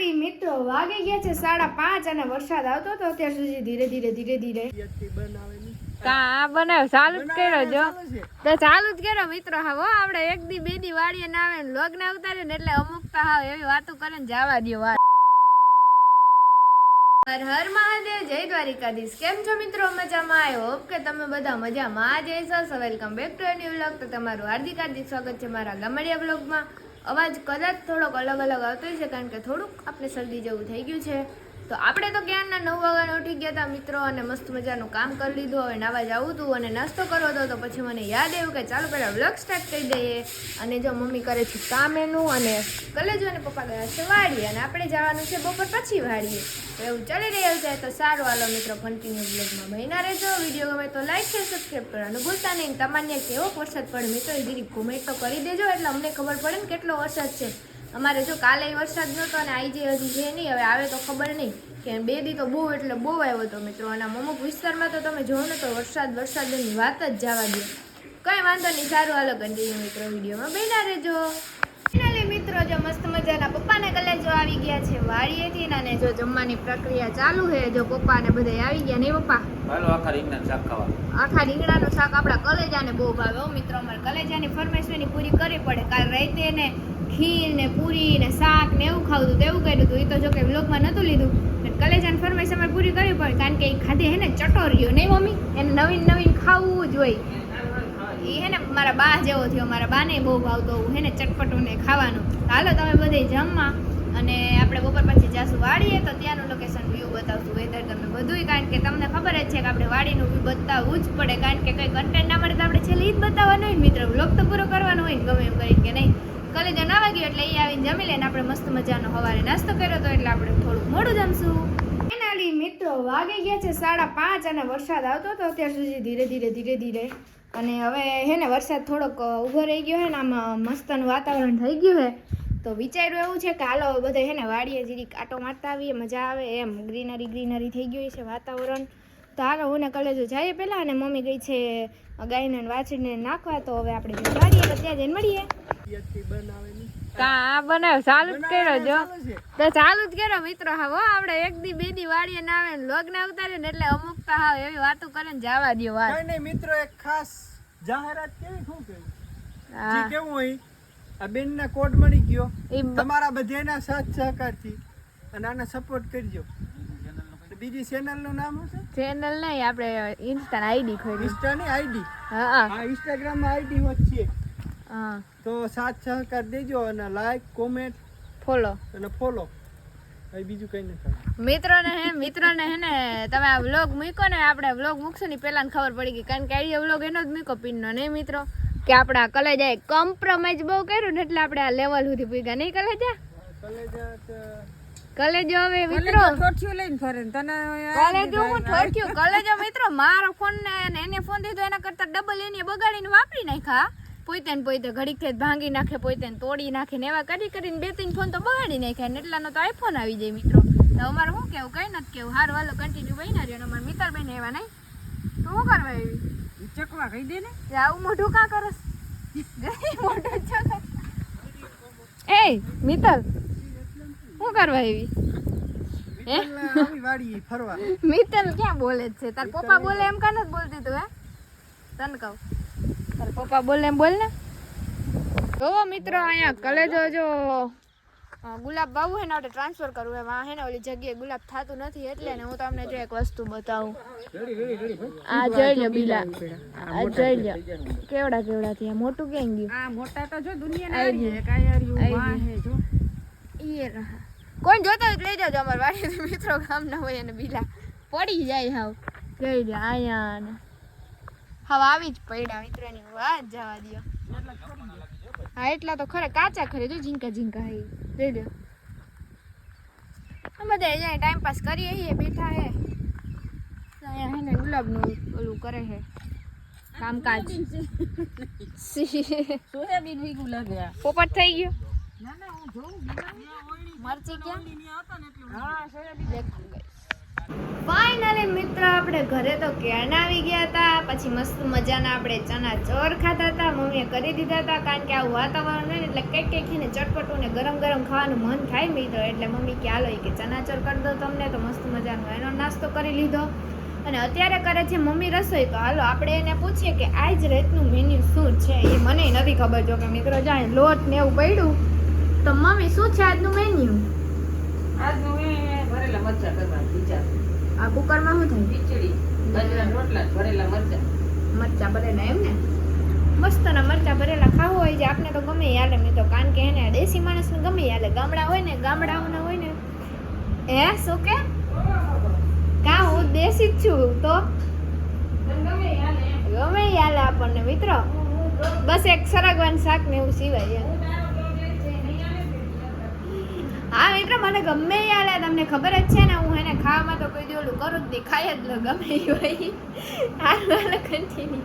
Finally મિત્રો વાગી ગયા છે 5:30 અને વરસાદ આવતો તો અત્યાર સુધી ધીરે ધીરે કા બનાવ ચાલુ જ કર્યો જો તો ચાલુ જ કર્યો મિત્રો. હવે આપણે એક દી બે દી વાડીએ ના આવે ને લોગ ના ઉતારે ને એટલે અમુક તો હાવ એવી વાતો કરે ને જવા દો વાત. હર હર મહાદેવ, જય દ્વારિકાધીશ. કેમ છો મિત્રો? મજામાં? આઈ હોપ કે તમે બધા મજામાં જ હશો. Welcome back to a new vlog. તો તમારું હાર્દિક સ્વાગત છે મારા ગામડિયા વ્લોગમાં. અવાજ કદાચ થોડોક અલગ આવતો છે કારણ કે થોડુંક આપણે શરદી જેવું થઈ ગયું છે. તો આપણે તો ક્યારના 9 વાગ્યાના ઉઠી ગયા હતા મિત્રો અને મસ્ત મજાનું કામ કરી લીધું. હવે નાવા જવું હતું અને નાસ્તો કરવો હતો તો પછી મને યાદ આવ્યું કે ચાલો પહેલાં વ્લોગ સ્ટાર્ટ કરી દઈએ. અને જો મમ્મી કરે છે કામ એનું અને કલેજો અને પપ્પા ગયા છે વાડીએ અને આપણે જવાનું છે બપોર પછી વાડીએ. તો એવું ચાલી રહ્યું છે. તો સારું હાલો મિત્રો, કન્ટિન્યુ બ્લોગમાં બન્યા રહેજો. વિડીયો ગમે તો લાઈક શેર સબસ્ક્રાઈબ કરવાનું ભૂલતા નહીં. તમારે કેવો વરસાદ પડે મિત્રો એ દીદી કોમેન્ટ તો કરી દેજો એટલે અમને ખબર પડે ને કેટલો વરસાદ છે. અમારે જો કાલે વરસાદ નહોતો અને આજે હજી છે નહીં, હવે આવે તો ખબર નહીં કે 2 દી તો બહુ એટલે બહુ આવ્યો હતો મિત્રો. અને અમુક વિસ્તારમાં તો તમે જોવો ને તો વરસાદની વાત જ જવા દો. કંઈ વાંધો નહીં, સારું હાલો કન્ટિન્યુ મિત્રો વિડીયોમાં બન્યા રહેજો. ફાઇનલી મિત્રો જો મસ્ત મજાના પપ્પાને કલેજો આવી ગયા છે વાડીએથી અને જો જમવાની પ્રક્રિયા ચાલુ છે. જો પપ્પાને બધા આવી ગયા નહીં પપ્પા? હાલો આખા રીંગણાનું શાક ખાવા. આખા રીંગણાનું શાક આપણા કલેજાને બહુ ભાવે હો મિત્રો. અમારે કલેજાની ફરમાઈશની પૂરી કરવી પડે. કાલ રાતે ને ખીર ને પૂરી ને શાક ને એવું ખાવું હતું તેવું કર્યું હતું. એ તો જો કે વ્લોગમાં નહોતું લીધું. કલેજાની ફરમાઈશ અમારે પૂરી કરવી પડે કારણ કે એ ખાધે હે ને ચટોરીઓ નહીં મમ્મી, એને નવીન ખાવું જ હોય. એ હે ને મારા બા જેવો થયો, મારા બાને બહુ ભાવતો હે ને ચટપટું ને ખાવાનું. હાલો તમે બધે જમવા અને આપણે બપોર પછી જાશું વાડીએ તો ત્યાંનું લોકેશન વ્યૂ બતાવશું, વેધર તમને બધુંય. કારણ કે તમને ખબર જ છે કે આપણે વાડીનું વ્યૂ બતાવવું જ પડે કારણ કે કંઈ કન્ટેન્ટ ના મળે તો આપણે છેલ્લે જ બતાવવાનું હોય ને મિત્રો. વ્લોગ તો પૂરો કરવાનો હોય ને ગમે એમ કરીને કે નહીં. કલેજો ના વાગ્યો એટલે એ આવીને જમી લે ને આપણે મસ્ત મજાનો સવારે નાસ્તો કર્યો હતો એટલે આપણે થોડુંક મોડું જમશું. ફાઇનલી મિત્રો વાગી ગયા છે 5:30 અને વરસાદ આવતો તો અત્યાર સુધી ધીરે ધીરે અને હવે હે ને વરસાદ થોડોક ઊભો રહી ગયો હે ને આમાં મસ્તનું વાતાવરણ થઈ ગયું હે. તો વિચાર્યું એવું છે કે હાલો બધા હે ને વાડીએ જીરીક આટો મારતા આવીએ, મજા આવે એમ. ગ્રીનરી થઈ ગયું છે વાતાવરણ. તો હાલો હું ને કલેજો જઈએ પહેલાં અને મમ્મી ગઈ છે ગાયને વાછડીને નાખવા. તો હવે આપણે વાડીએ તો ત્યાં જઈને મળીએ. કા બનાવ ચાલુ જ કર્યો જો તો ચાલુ જ કર્યો મિત્રો. હવે આપણે એક દી બે દી વાડીએ ના આવે ને લોગ ના ઉતારે ને એટલે અમુક તો હાવ એવી વાતો કરે ને જવા દો વાત. નહીં મિત્રો, એક ખાસ જાહેરાત કેવી શું કહ્યું જી કેવું હોય આ બેનના કોડ મળી ગયો તમારા બધાના સાથ સહકારથી અને આને સપોર્ટ કરજો. બીજી ચેનલનું નામ શું છે? ચેનલ નહીં, આપણે ઇન્સ્ટા આઈડી ખોલી. ઇન્સ્ટાની આઈડી? હા ઇન્સ્ટાગ્રામમાં આઈડી હોત છે. હા તો સાથ સહકાર દેજો અને લાઈક કોમેન્ટ ફોલો બીજું કઈ નથી મિત્રોને હે ને તમે આ વ્લોગ મૂકો ને આપણે વ્લોગ મૂકશું ને પહેલા ખબર પડી ગઈ કારણ કે આ વ્લોગ એનો જ મૂકો પિનનો નહીં મિત્રો કે આપણા કલેજાએ કોમ્પ્રોમાઇઝ બહુ કર્યું ને એટલે આપણે આ લેવલ સુધી પૂગ્યા નહીં કલેજો હવે મિત્રો ઠોઠિયું લઈને ફરે તને કલેજો મિત્રો મારો ફોન ને એને ફોન દીધો એના કરતા ડબલ એની બગાડીને વાપરી નાખ્યા. પોતે ઘડીક થી ભાંગી નાખે, પોતે તોડી નાખે ને એવા કરીને 2-3 ફોન તો બગાડી નાખ્યા ને એટલાનો તો આઈફોન આવી જાય મિત્રો. તો અમારે શું કેવું કઈ નથી કેવું. હારું હાલો કન્ટિન્યુ બન્યા રહ્યો. અમારે મિત્રબેન એવા નહીં તો શું કરવા એવી ચકવા કહી દે ને આવું મોઢું કા કરસ મોઢું એ મિત્ર શું કરવા એવી મિત્ર ક્યાં બોલે છે? તાર પપ્પા બોલે એમ કાં નથી બોલતી તું? હે તને કહું તાર પપ્પા બોલે એમ બોલ ને. જો મિત્રો અહીંયા કલેજો જો ગુલાબ વાવું હે ને આપણે ટ્રાન્સફર કરવું એમાં હે ને ઓલી જગ્યાએ ગુલાબ થતું નથી એટલે ને હું તમને જો એક વસ્તુ બતાવું. આ જોઈ લો બીલા, આ જોઈ લો કેવડા થયા. મોટું કેમ ગયું? આ મોટા તો જો દુનિયાના કાયરિયું વાહે જો ઈ રહા. કોણ જોતો હોય લઈ જાજો અમાર વાડીથી મિત્રો. કામ ના હોય અને બીલા પડી જાય હાવ. જોઈ લો આયા ને હવે આવી જ પડ્યા મિત્રોની વાત જવા દો. હા એટલા તો ખરે કાચા ખરે જો ઝીંકા હે જોઈ લો. બધા અહીંયા ટાઈમ પાસ કરીએ છીએ બેઠા હે અહીંયા હે ને ગુલાબનું ઓલું કરે હે કામકાજ. સોયાબીન વીગું લાગે પોપટ થઈ ગયો. ના હું જોઉં મરચી ક્યાં? હા સોયાબીન ફાઇનલી મિત્ર આપણે ઘરે તો ક્યારના આવી ગયા હતા. પછી મસ્ત મજાના આપણે ચણા ચોર ખાતા હતા. મમ્મીએ કરી દીધા હતા કારણ કે આવું વાતાવરણ હોય ને એટલે કંઈક કંઈક ને ચટપટું ને ગરમ ગરમ ખાવાનું મન થાય મિત્ર. એટલે મમ્મી કે હાલો કે ચણા ચોર કરી દો તમને. તો મસ્ત મજાનો એનો નાસ્તો કરી લીધો અને અત્યારે કરે છે મમ્મી રસોઈ. તો હાલો આપણે એને પૂછીએ કે આજ રાતનું મેન્યુ શું છે. એ મને નથી ખબર. જો કે મિત્રો જાણે લોટ ને એવું પડ્યું. તો મમ્મી શું છે આજનું મેન્યુ? આજનું એ ભરેલા મરચાં કરવા વિચાર. આ કુકરમાં શું થાય? ખીચડી, બાજરાના રોટલા, ભરેલા મરચાં. મરચા ભરેલા એમ ને? મસ્તના મરચા ભરેલા ખાવું હોય છે આપણે તો ગમે ઈ હાલે મિત્રો. કારણ કે એને દેશી માણસને ગમે ઈ હાલે. ગામડા હોય ને ગામડાઓના હોય ને શું કે કા હું દેશી જ છું તો ગમે ઈ હાલે આપણને મિત્રો. બસ એક સરગવાનું શાક ને એવું સિવાય એમ. હા મિત્રો મને ગમે ઈ હાલે. તમને ખબર જ છે ને હું એને ખાવામાં તો કોઈ દી ઓલું કરું જ નહીં. ખાઈ જ લો ગમે ઈ હોય. હાલ કન્ટિન્યુ.